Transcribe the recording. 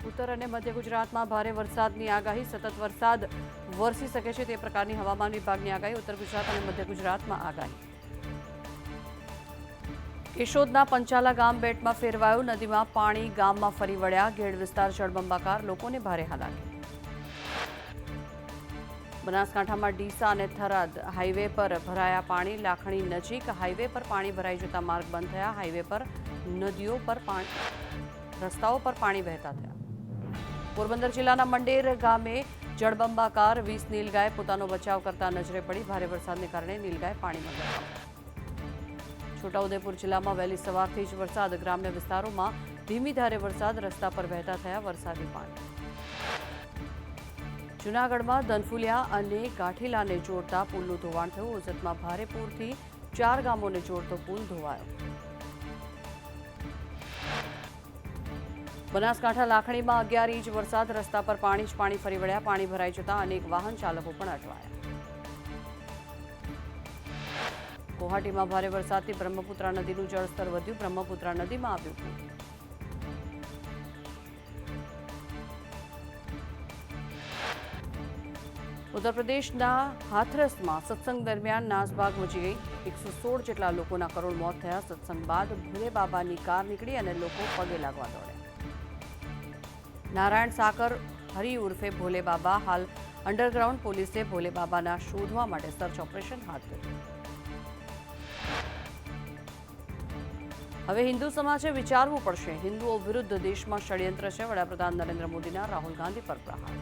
ઉત્તર અને મધ્ય ગુજરાતમાં ભારે વરસાદની આગાહી. સતત વરસાદ વરસી શકે છે તે પ્રકારની હવામાન વિભાગની આગાહી. ઉત્તર ગુજરાત અને મધ્ય ગુજરાતમાં આગાહી. કેશોદના પંચાલા ગામ બેટમાં ફેરવાયું. નદીમાં પાણી ગામમાં ફરી વળ્યા. ગેડ વિસ્તાર જળબંબાકાર. લોકોને ભારે હાલાકી. બનાસકાંઠામાં ડીસા અને થરાદ હાઈવે પર ભરાયા પાણી. લાખણી નજીક હાઈવે પર પાણી ભરાઈ જતા માર્ગ બંધ થયા. હાઈવે પર નદીઓ પર રસ્તાઓ પર પાણી વહેતા થયા. પોરબંદર જિલ્લાના મંડેર ગામે જળબંબાકાર. 20 નીલગાય પોતાનો બચાવ કરતા નજરે પડી. ભારે વરસાદને કારણે નીલગાય પાણીમાં ગરકાવ. છોટાઉદેપુર જિલ્લામાં વહેલી સવારથી જ વરસાદ. ગ્રામ્ય વિસ્તારોમાં ધીમી ધારે વરસાદ. રસ્તા પર વહેતા થયા વરસાદી પાણી. જૂનાગઢમાં ધનફુલિયા અને ગાંઠીલાને જોડતા પુલનું ધોવાણ થયું. ઓજતમાં ભારે પૂરથી 4 ગામોને જોડતો પુલ ધોવાયો. બનાસકાંઠા લાખણીમાં 11 ઇંચ વરસાદ. રસ્તા પર પાણી જ પાણી ફરી વળ્યા. પાણી ભરાઈ જતા અનેક વાહન ચાલકો પણ અટવાયા. ગુવાહાટીમાં ભારે વરસાદથી બ્રહ્મપુત્રા નદીનું જળસ્તર વધ્યું. બ્રહ્મપુત્રા નદીમાં આવ્યું પૂર. ઉત્તર પ્રદેશના હાથરસમાં સત્સંગ દરમિયાન નાસભાગ મચી ગઈ. 116 જેટલા લોકોના કરુણ મોત થયા. સત્સંગ બાદ ભોલે બાબાની કાર નીકળી અને લોકો પગે લાગવા દોડ્યા. નારાયણ સાકર હરી ઉર્ફે ભોલે બાબા હાલ અંડરગ્રાઉન્ડ. પોલીસે ભોલે બાબાના શોધવા માટે સર્ચ ઓપરેશન હાથ ધર્યું. હવે હિન્દુ સમાજે વિચારવું પડશે. હિન્દુઓ વિરુદ્ધ દેશમાં ષડયંત્ર છે. વડાપ્રધાન નરેન્દ્ર મોદીના રાહુલ ગાંધી પર પ્રહાર.